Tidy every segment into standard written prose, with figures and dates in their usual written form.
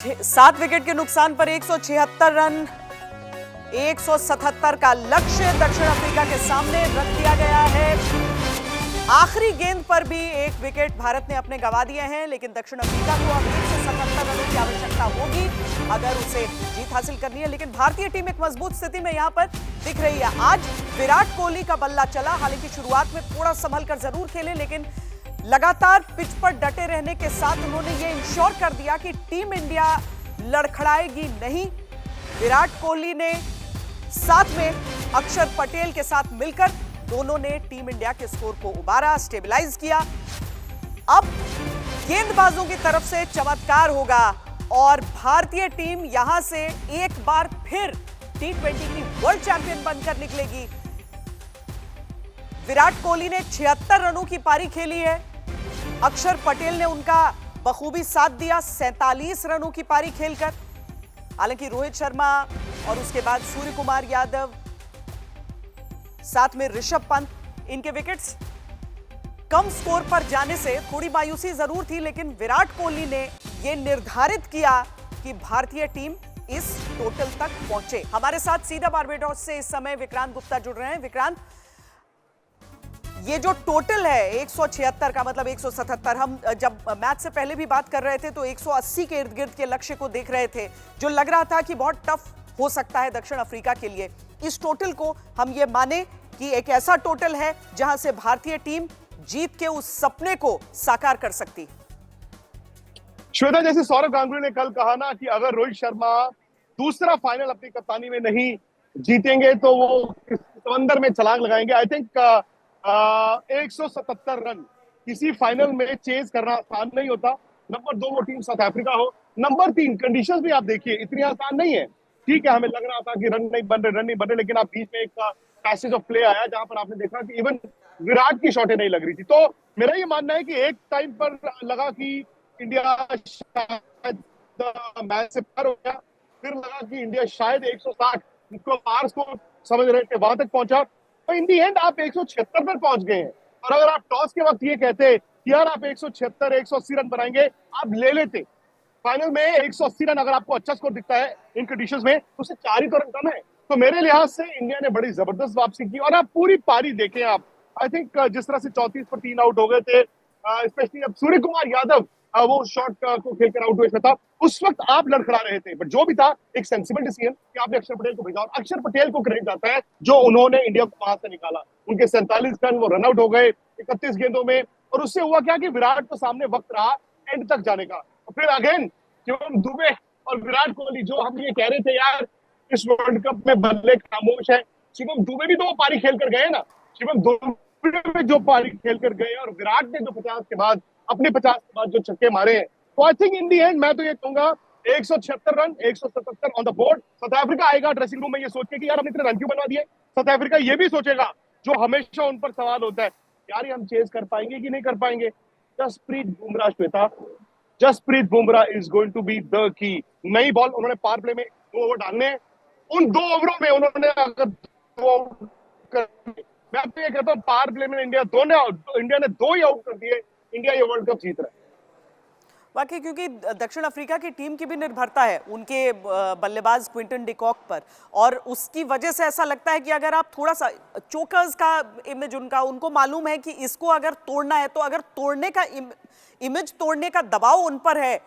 7 wicket के नुकसान पर 176 रन 177 का लक्ष्य दक्षिण अफ्रीका के सामने रख दिया गया है। आखिरी गेंद पर भी एक विकेट भारत ने अपने गंवा दिए हैं, लेकिन दक्षिण अफ्रीका को अब 177 रनों की आवश्यकता होगी अगर उसे जीत हासिल करनी है। लेकिन भारतीय टीम एक मजबूत स्थिति में यहां पर दिख रही है। आज विराट कोहली का बल्ला चला, हालांकि शुरुआत में थोड़ा संभल कर जरूर खेले, लेकिन लगातार पिच पर डटे रहने के साथ उन्होंने ये इंश्योर कर दिया कि टीम इंडिया लड़खड़ाएगी नहीं। विराट कोहली ने साथ में अक्षर पटेल के साथ मिलकर दोनों ने टीम इंडिया के स्कोर को उबारा, स्टेबलाइज किया। अब गेंदबाजों की तरफ से चमत्कार होगा और भारतीय टीम यहां से एक बार फिर T20 की वर्ल्ड चैंपियन बनकर निकलेगी। विराट कोहली ने 76 रनों की पारी खेली है, अक्षर पटेल ने उनका बखूबी साथ दिया 47 रनों की पारी खेलकर। हालांकि रोहित शर्मा और उसके बाद सूर्य कुमार यादव, साथ में ऋषभ पंत, इनके विकेट्स कम स्कोर पर जाने से थोड़ी मायूसी जरूर थी, लेकिन विराट कोहली ने यह निर्धारित किया कि भारतीय टीम इस टोटल तक पहुंचे। हमारे साथ सीधा बारबेडोस से इस समय विक्रांत गुप्ता जुड़ रहे हैं। विक्रांत, ये जो टोटल है 176 का मतलब 177, हम जब मैच से पहले भी बात कर रहे थे तो 180 के इर्द गिर्द के लक्ष्य को देख रहे थे, जो लग रहा था कि बहुत टफ हो सकता है दक्षिण अफ्रीका के लिए। इस टोटल को हम ये माने कि एक ऐसा टोटल है जहां से भारतीय टीम जीत के उस सपने को साकार कर सकती। श्वेता, जैसे सौरव गांगुली ने कल कहा ना कि अगर रोहित शर्मा दूसरा फाइनल अपनी कप्तानी में नहीं जीतेंगे तो वो समंदर में छलांग लगाएंगे। आई थिंक 177 रन किसी फाइनल में चेज करना आसान नहीं होता। नंबर 2 वो टीम साउथ अफ्रीका हो, नंबर 3 कंडीशंस भी आप देखिए इतनी आसान नहीं है। ठीक है, हमें लग रहा था कि रन नहीं बन रहे, लेकिन आप बीच में एक पैसेज ऑफ प्ले आया जहां पर आपने देखा कि इवन विराट की शॉटें नहीं लग रही थी। तो मेरा ये मानना है कि एक टाइम पर लगा कि इंडिया शायद मैच से पार हो गया, फिर लगा कि इंडिया शायद 160 उसको पार को समझ रहे थे, वहां तक पहुंचा। तो इन दी एंड आप 176 पर पहुंच गए हैं। और अगर आप टॉस के वक्त ये कहते कि यार आप 176 180 रन बनाएंगे, आप ले लेते। फाइनल में 180 रन अगर आपको अच्छा स्कोर दिखता है इन कंडीशंस में, तो उससे 4 ही तो रन कम है। तो मेरे लिहाज से इंडिया ने बड़ी जबरदस्त वापसी की। और आप पूरी पारी देखें, आप आई थिंक जिस तरह से 34 पर 3 आउट हो गए थे, स्पेशली अब सूर्य कुमार यादव वो शॉट को खेलकर आउट हुए था, उस वक्त आप लड़खड़ा रहे थे। बट जो भी था एक सेंसिबल डिसीजन कि आपने अक्षर पटेल को भेजा, और अक्षर पटेल को क्रेडिट जाता है जो उन्होंने इंडिया को वहां से निकाला। उनके 47 रन, वो रन आउट हो गए 31 गेंदों में, और उससे हुआ क्या कि विराट को सामने वक्त रहा एंड तक जाने का। और फिर अगेन शिवम दुबे और विराट कोहली, जो हम ये कह रहे थे यार इस वर्ल्ड कप में बल्ले खामोश है, शिवम दुबे भी तो वो पारी खेल कर गए ना। शिवम दुबे में जो पारी खेल कर गए और विराट ने जो 50 के बाद अपने 50 के बाद जो छक्के मारे हैं, तो I think in the and मैं तो ये कहूंगा 176 run 177 on the board. South Africa आएगा ड्रेसिंग रूम में ये सोच के कि यार हमने इतने रन क्यों बनवा दिए। साउथ अफ्रीका ये भी सोचेगा, जो हमेशा उन पर सवाल होता है, यार ये हम चेज कर पाएंगे कि नहीं कर पाएंगे। Jasprit Bumrah, Shweta, Jasprit Bumrah is going to be the key. नई बॉल, उन्होंने पावर प्ले में 2 ओवर डालने हैं। उन 2 ओवरों में उन्होंने अगर 2 आउट कर, मैं आपको ये कहता हूँ पावर प्ले में इंडिया ने 2 ही आउट कर दिए, इंडिया ये वर्ल्ड कप जीत रहा है। वाकई, क्योंकि दक्षिण अफ्रीका की टीम की भी निर्भरता है उनके बल्लेबाज क्विंटन डिकॉक पर, और उसकी वजह से ऐसा लगता है कि अगर आप थोड़ा सा चोकर्स का इमेज उनको मालूम है कि इसको अगर तोड़ना है, तो अगर तोड़ने का इमेज तोड़ने का दबाव उन पर है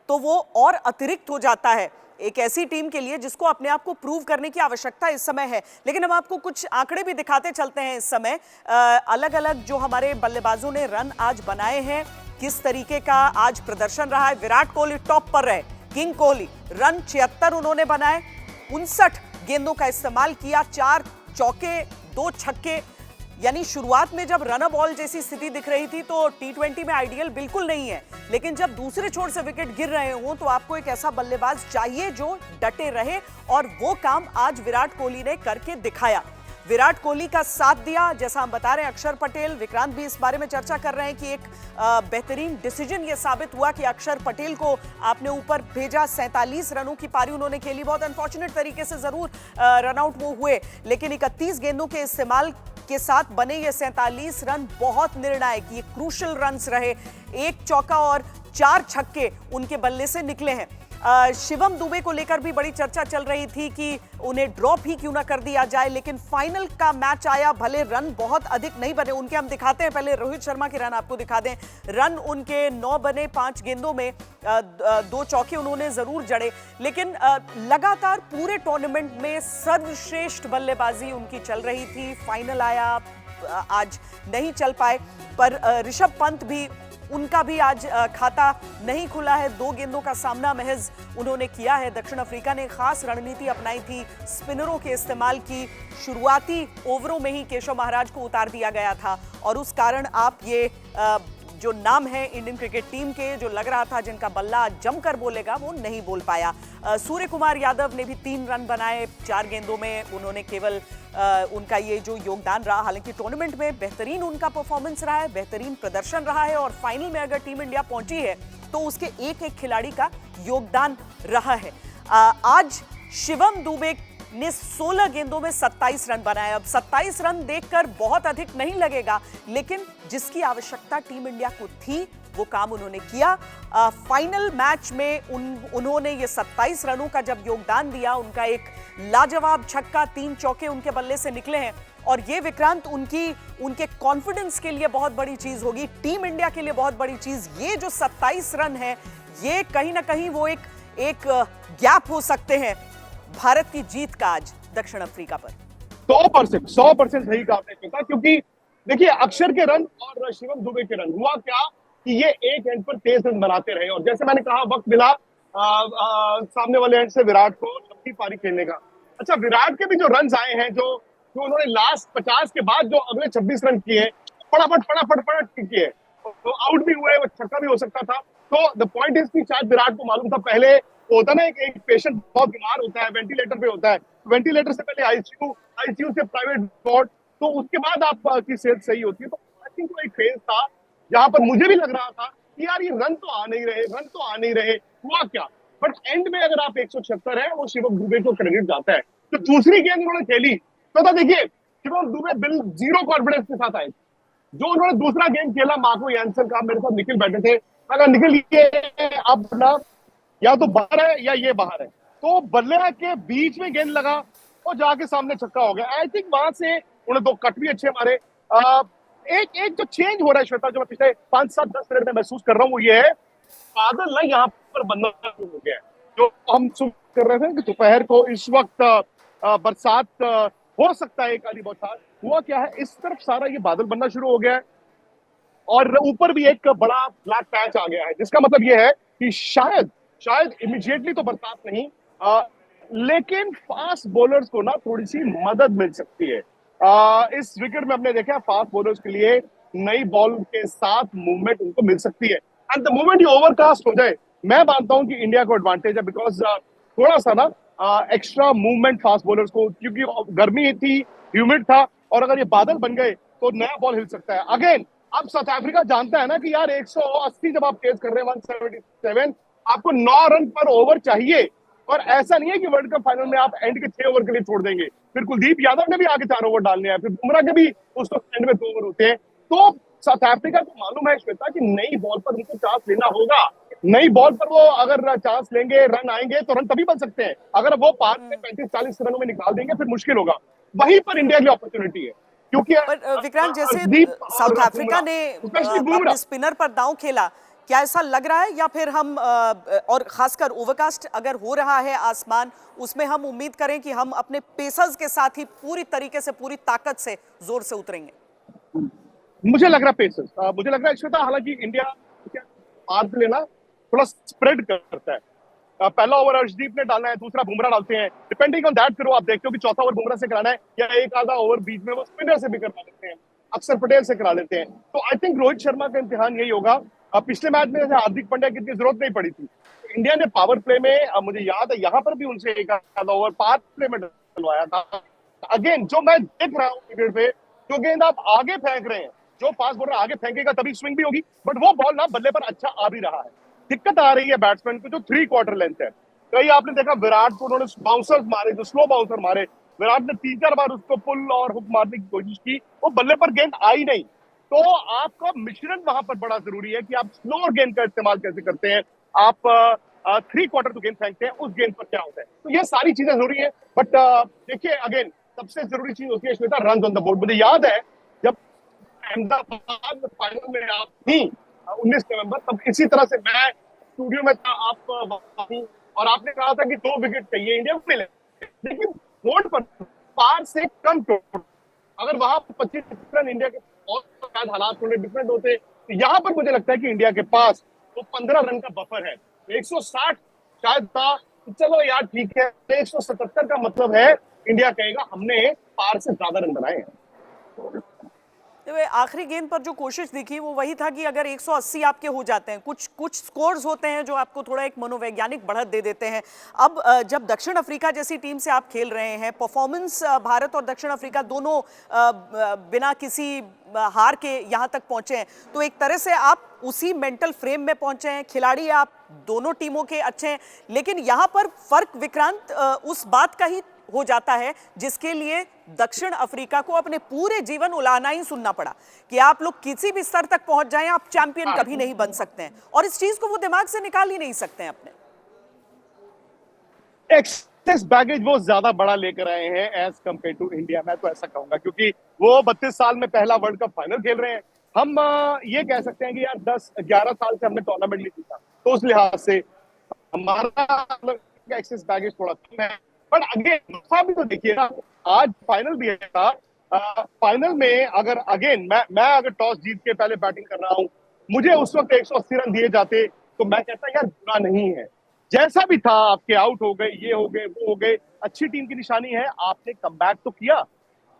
तो वो और अतिरिक्त हो जाता है एक ऐसी टीम के लिए जिसको अपने आप को प्रूव करने की आवश्यकता इस समय है। लेकिन हम आपको कुछ आंकड़े भी दिखाते चलते हैं इस समय। अलग अलग जो हमारे बल्लेबाजों ने रन आज बनाए हैं, किस तरीके का आज प्रदर्शन रहा है। विराट कोहली टॉप पर रहे, किंग कोहली रन 76 उन्होंने बनाए, 59 गेंदों का इस्तेमाल किया, 4 चौके 2 छक्के। यानी शुरुआत में जब रन बॉल जैसी स्थिति दिख रही थी तो T20 में आइडियल बिल्कुल नहीं है, लेकिन जब दूसरे छोर से विकेट गिर रहे हो तो आपको एक ऐसा बल्लेबाज चाहिए जो डटे रहे, और वो काम आज विराट कोहली ने करके दिखाया। विराट कोहली का साथ दिया, जैसा हम बता रहे हैं अक्षर पटेल, विक्रांत भी इस बारे में चर्चा कर रहे हैं कि एक बेहतरीन डिसीजन ये साबित हुआ कि अक्षर पटेल को आपने ऊपर भेजा। 47 रनों की पारी उन्होंने खेली, बहुत अनफॉर्चुनेट तरीके से जरूर रन आउट वो हुए, लेकिन 31 गेंदों के इस्तेमाल के साथ बने ये 47 रन बहुत निर्णायक, ये क्रूशल रन्स रहे। 1 चौका और 4 छक्के उनके बल्ले से निकले हैं। शिवम दुबे को लेकर भी बड़ी चर्चा चल रही थी कि उन्हें ड्रॉप ही क्यों ना कर दिया जाए, लेकिन फाइनल का मैच आया, भले रन बहुत अधिक नहीं बने उनके, हम दिखाते हैं पहले रोहित शर्मा के रन आपको दिखा दें। रन उनके 9 बने 5 गेंदों में, 2 चौके उन्होंने जरूर जड़े, लेकिन लगातार पूरे टूर्नामेंट में सर्वश्रेष्ठ बल्लेबाजी उनकी चल रही थी। फाइनल आया, आज नहीं चल पाए, पर ऋषभ पंत भी, उनका भी आज खाता नहीं खुला है। 2 गेंदों का सामना महज उन्होंने किया है। दक्षिण अफ्रीका ने खास रणनीति अपनाई थी, स्पिनरों के इस्तेमाल की। शुरुआती ओवरों में ही केशव महाराज को उतार दिया गया था और उस कारण आप ये जो नाम है इंडियन क्रिकेट टीम के, जो लग रहा था जिनका बल्ला जमकर बोलेगा, वो नहीं बोल पाया। सूर्य कुमार यादव ने भी 3 रन बनाए 4 गेंदों में। उन्होंने केवल उनका ये जो योगदान रहा, हालांकि टूर्नामेंट में बेहतरीन उनका परफॉर्मेंस रहा है, बेहतरीन प्रदर्शन रहा है और फाइनल में अगर टीम इंडिया पहुंची है तो उसके एक एक खिलाड़ी का योगदान रहा है। आज शिवम दुबे ने 16 गेंदों में 27 रन बनाए। अब 27 रन देखकर बहुत अधिक नहीं लगेगा, लेकिन जिसकी आवश्यकता टीम इंडिया को थी वो काम उन्होंने किया। फाइनल मैच में उन्होंने ये 27 रनों का जब योगदान दिया, उनका एक लाजवाब छक्का, 3 चौके उनके बल्ले से निकले हैं और ये विक्रांत उनके कॉन्फिडेंस के लिए बहुत बड़ी चीज होगी, टीम इंडिया के लिए बहुत बड़ी चीज। ये जो 27 रन है, ये कहीं ना कहीं वो एक गैप हो सकते हैं भारत की जीत का आज दक्षिण अफ्रीका पर। 100% सही कहा आपने श्वेता, क्योंकि देखिए अक्षर के रन और शिवम दुबे के रन, हुआ क्या कि ये एक एंड पर 23 रन बनाते रहे और जैसे मैंने कहा वक्त मिला सामने वाले एंड से विराट को लंबी पारी खेलने का। अच्छा, विराट के भी जो रन आए हैं, जो उन्होंने लास्ट 50 के बाद जो अगले 26 रन किए, फटाफट किए, तो आउट भी हुए, वो छक्का भी हो सकता था। तो द पॉइंट इज कि शायद विराट को मालूम था, पहले होता ना एक पेशेंट बहुत बीमार होता है, वेंटिलेटर पे होता है, वेंटिलेटर से पहले आईसीयू से प्राइवेट वार्ड, तो उसके बाद आपकी सेहत सही होती है। तो आई थिंक वो एक फेज था जहां पर मुझे भी लग रहा था कि यार ये रन तो आ नहीं रहे, हुआ क्या। बट एंड में अगर आप 176 है, वो शिवम दुबे को क्रेडिट जाता है। तो दूसरी गेंद उन्होंने खेली तो देखिए शिवम दुबे बिल 0 कॉन्फिडेंस के साथ आए। जो उन्होंने दूसरा गेम खेला, मार्को यानसन का, मेरे साथ निखिल बैठे थे, अगर निखिल ये अपना या तो बाहर है या ये बाहर है, तो बल्ले के बीच में गेंद लगा और जाके सामने छक्का हो गया। आई थिंक वहां से उन्हें 2 कट भी अच्छे मारे। एक जो चेंज हो रहा है श्वेता, जो मैं पिछले 5-7-10 मिनट में महसूस कर रहा हूँ, वो ये है बादल ना यहाँ पर बनना शुरू हो गया है। जो हम सुन कर रहे थे कि दोपहर को इस वक्त बरसात हो सकता है, एक आधी बरसात, हुआ क्या है, इस तरफ सारा ये बादल बनना शुरू हो गया है और ऊपर भी एक बड़ा ब्लैक पैच आ गया है, जिसका मतलब ये है कि शायद इमीडिएटली तो बरसात नहीं, लेकिन फास्ट बॉलर्स को ना थोड़ी सी मदद मिल सकती है। इस विकेट में हमने देखा फास्ट बॉलर्स के लिए नई बॉल के साथ मूवमेंट उनको मिल सकती है। एंड द मोमेंट ये ओवरकास्ट हो जाए, मैं मानता हूं कि इंडिया को एडवांटेज है, बिकॉज थोड़ा सा ना एक्स्ट्रा मूवमेंट फास्ट बॉलर्स को, क्योंकि गर्मी थी, ह्यूमिड था, और अगर ये बादल बन गए तो नया बॉल हिल सकता है। अगेन अब साउथ अफ्रीका जानता है ना कि यार 180 जब आप चेज कर रहे हैं, 177, आपको 9 रन पर ओवर चाहिए। और ऐसा नहीं है कि वर्ल्ड कप फाइनल में आप एंड के 6 ओवर के लिए छोड़ देंगे, फिर कुलदीप यादव ने भी आगे 4 ओवर डालने हैं, फिर बुमराह के भी उसको एंड में 2 ओवर होते हैं। तो साउथ अफ्रीका को मालूम है श्वेता कि नई बॉल पर उनको चांस लेना होगा। नई बॉल पर वो अगर चांस लेंगे, रन आएंगे, तो रन तभी बन सकते हैं। अगर वो 5 से 35-40 रनों में निकाल देंगे, फिर मुश्किल होगा। वहीं पर इंडिया की अपॉर्चुनिटी है, क्योंकि विक्रांत, जैसे साउथ अफ्रीका ने अपने स्पिनर पर दांव खेला, क्या ऐसा लग रहा है, या फिर हम और खासकर ओवरकास्ट अगर हो रहा है आसमान, उसमें हम उम्मीद करें कि हम अपने पेसर्स के साथ ही पूरी तरीके से, पूरी ताकत से जोर से उतरेंगे? मुझे लग रहा है पेसर्स, मुझे लग रहा है श्वेता, हालांकि इंडिया पार लेना थोड़ा स्प्रेड करता है। पहला ओवर अर्शदीप ने डालना है, दूसरा बुमराह डालते हैं, डिपेंडिंग ऑन दैट। फिर वो आप देखते हो कि चौथा ओवर बुमराह से कराना है या एक आधा ओवर बीच में वो स्पिनर से भी करवा लेते हैं, अक्षर पटेल से करा लेते हैं। तो आई थिंक रोहित शर्मा का इम्तिहान यही होगा। पिछले मैच में हार्दिक पांड्या की इतनी जरूरत नहीं पड़ी थी, तो इंडिया ने पावर प्ले में, मुझे याद है यहाँ पर भी उनसे एक आधा ओवर पावर प्ले में डलवाया था। अगेन जो मैं देख रहा हूँ क्रिकेट पे, जो गेंद आप आगे फेंक रहे हैं, जो फास्ट बॉलर आगे फेंकेगा तभी स्विंग भी होगी, बट वो बॉल ना बल्ले पर अच्छा आ भी रहा है। दिक्कत आ रही है बैट्समैन को, जो 3 क्वार्टर लेंथ है। कई आपने देखा विराट को उन्होंने बाउंसर्स मारे, जो स्लो बाउंसर मारे, विराट ने 3-4 बार उसको पुल और हुक मारने की कोशिश की, वो बल्ले पर गेंद आई नहीं। तो आपका मिश्रण वहां पर बड़ा जरूरी है कि आप स्लो गेंद का इस्तेमाल कैसे करते हैं। आप 3/4 तो गेंद फेंकते हैं, उस गेंद पर क्या होता है। तो ये सारी चीजें जरूरी है। बट देखिए अगेन सबसे जरूरी चीज होती है Shweta, run on the board. मुझे याद है जब अहमदाबाद फाइनल में आप थी 19 नवंबर, तब इसी तरह से मैं स्टूडियो में था, आप वहां थी, और आपने कहा था कि 2 विकेट चाहिए इंडिया को मिले, लेकिन बोर्ड पर पार से कम टोटल, अगर वहां 25 रन इंडिया के और शायद हालात थोड़े डिफरेंट होते। तो यहाँ पर मुझे लगता है कि इंडिया के पास वो 15 रन का बफर है। 160 शायद था, तो चलो यार ठीक है, 177 का मतलब है इंडिया कहेगा हमने पार से ज्यादा रन बनाए हैं। तो आखिरी गेंद पर जो कोशिश दिखी वो वही था कि अगर 180 आपके हो जाते हैं, कुछ स्कोर्स होते हैं जो आपको थोड़ा एक मनोवैज्ञानिक बढ़त दे देते हैं। अब जब दक्षिण अफ्रीका जैसी टीम से आप खेल रहे हैं, परफॉर्मेंस भारत और दक्षिण अफ्रीका दोनों बिना किसी हार के यहाँ तक पहुंचे हैं, तो एक तरह से आप उसी मेंटल फ्रेम में पहुंचे हैं। खिलाड़ी आप दोनों टीमों के अच्छे हैं, लेकिन यहाँ पर फर्क विक्रांत उस बात का ही हो जाता है जिसके लिए दक्षिण अफ्रीका को अपने पूरे जीवन उलाहना ही सुनना पड़ा कि आप लोग किसी भी स्तर तक पहुंच जाएं, आप चैंपियन कभी नहीं बन सकते हैं, और इस चीज को वो दिमाग से निकाल ही नहीं सकते हैं अपने। एक्सेस बैगेज वो ज्यादा बड़ा लेकर आए हैं एज कंपेयर टू इंडिया, मैं तो ऐसा कहूंगा, क्योंकि वो 32 साल में पहला वर्ल्ड कप फाइनल खेल रहे हैं। हम ये कह सकते हैं कि यार 10-11 साल से हमने टूर्नामेंट नहीं जीता, तो उस लिहाज से हमारा एक्सेस बैगेज थोड़ा कम है। बट अगेन मौका भी तो देखिए ना, आज फाइनल भी है था। फाइनल में अगर अगेन मैं अगर टॉस जीत के पहले बैटिंग कर रहा हूं, मुझे उस वक्त 180 रन दिए जाते तो मैं कहता यार बुरा नहीं है, जैसा भी था आपके आउट हो गए, ये हो गए, वो हो गए, अच्छी टीम की निशानी है, आपने कमबैक तो किया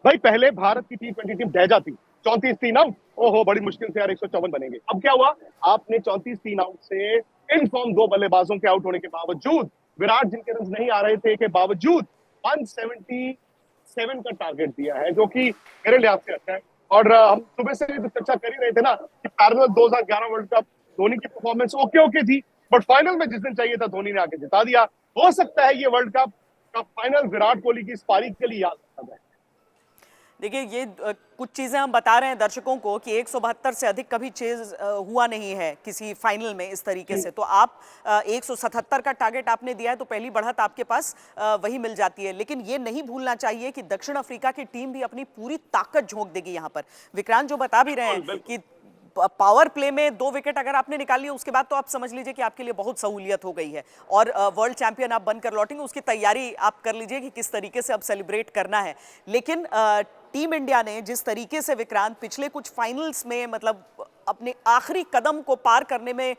भाई। पहले भारत की T20 टीम ढह जाती, 34 3 आउट, ओहो बड़ी मुश्किल से यार 154 बनेंगे। अब क्या हुआ, आपने 34 3 आउट से इन फॉर्म 2 बल्लेबाजों के आउट होने के बावजूद, विराट जिनके रन नहीं आ रहे थे के बावजूद 177 का टारगेट दिया है, जो कि मेरे लिहाज से अच्छा है। और हम सुबह से भी चर्चा कर ही रहे थे ना कि पैरेलल 2011 वर्ल्ड कप धोनी की परफॉर्मेंस ओके थी, बट फाइनल में जिस दिन चाहिए था धोनी ने आके जिता दिया। हो सकता है ये वर्ल्ड कप का फाइनल विराट कोहली की इस पारी के लिए याद रखा जाए। देखिए ये कुछ चीज़ें हम बता रहे हैं दर्शकों को कि 172 से अधिक कभी चेज हुआ नहीं है किसी फाइनल में इस तरीके से, तो आप 177 का टारगेट आपने दिया है, तो पहली बढ़त आपके पास वही मिल जाती है। लेकिन ये नहीं भूलना चाहिए कि दक्षिण अफ्रीका की टीम भी अपनी पूरी ताकत झोंक देगी यहाँ पर। विक्रांत जो बता भी रहे हैं कि पावर प्ले में 2 विकेट अगर आपने निकाल लिया, उसके बाद तो आप समझ लीजिए कि आपके लिए बहुत सहूलियत हो गई है, और वर्ल्ड चैंपियन आप बनकर लौटेंगे, उसकी तैयारी आप कर लीजिए कि किस तरीके से अब सेलिब्रेट करना है। लेकिन टीम इंडिया ने जिस तरीके से विक्रांत पिछले कुछ फाइनल्स में मतलब अपने आखिरी कदम को पार करने में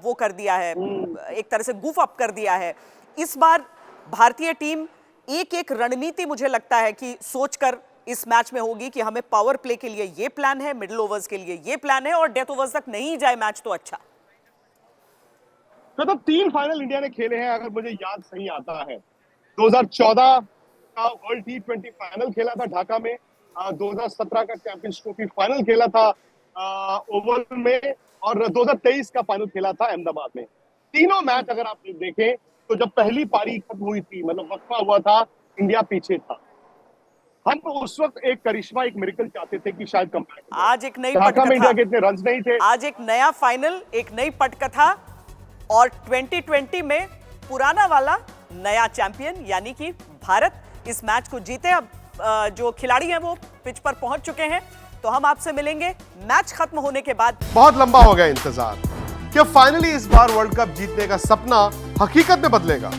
वो कर दिया है, एक तरह से गुफ अप कर दिया है, इस बार भारतीय टीम एक रणनीति मुझे लगता है कि सोचकर इस मैच में होगी कि हमें पावर प्ले के लिए ये प्लान है, मिडिल ओवर्स के लिए ये प्लान है, और डेथ ओवर्स तक नहीं जाए मैच तो अच्छा। तो 3 फाइनल इंडिया ने खेले हैं, अगर मुझे याद सही आता है। 2014 का वर्ल्ड T20 फाइनल खेला था ढाका में, 2017 का चैंपियंस ट्रॉफी फाइनल खेला था ओवल में, और 2023 का फाइनल खेला था अहमदाबाद में। तीनों मैच अगर आप देखें तो जब पहली पारी खत्म हुई थी, मतलब वक्फा हुआ था, इंडिया पीछे था। हम तो उस वक्त एक करिश्मा, एक मिरेकल चाहते थे कि शायद कमबैक। आज एक नई ढाका में इंडिया के पटकथा, इतने रन नहीं थे, आज एक नया फाइनल, एक नई पटकथा, और 2020 में पुराना वाला नया चैंपियन यानी कि भारत इस मैच को जीते। अब जो खिलाड़ी हैं वो पिच पर पहुंच चुके हैं, तो हम आपसे मिलेंगे मैच खत्म होने के बाद। बहुत लंबा हो गया इंतजार, क्या फाइनली इस बार वर्ल्ड कप जीतने का सपना हकीकत में बदलेगा?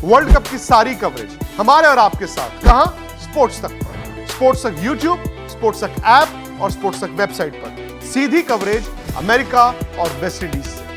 वर्ल्ड कप की सारी कवरेज हमारे और आपके साथ, कहां? स्पोर्ट्स तक पर, स्पोर्ट्स तक यूट्यूब, स्पोर्ट्स तक ऐप और स्पोर्ट्स तक वेबसाइट पर। सीधी कवरेज अमेरिका और वेस्ट इंडीज से।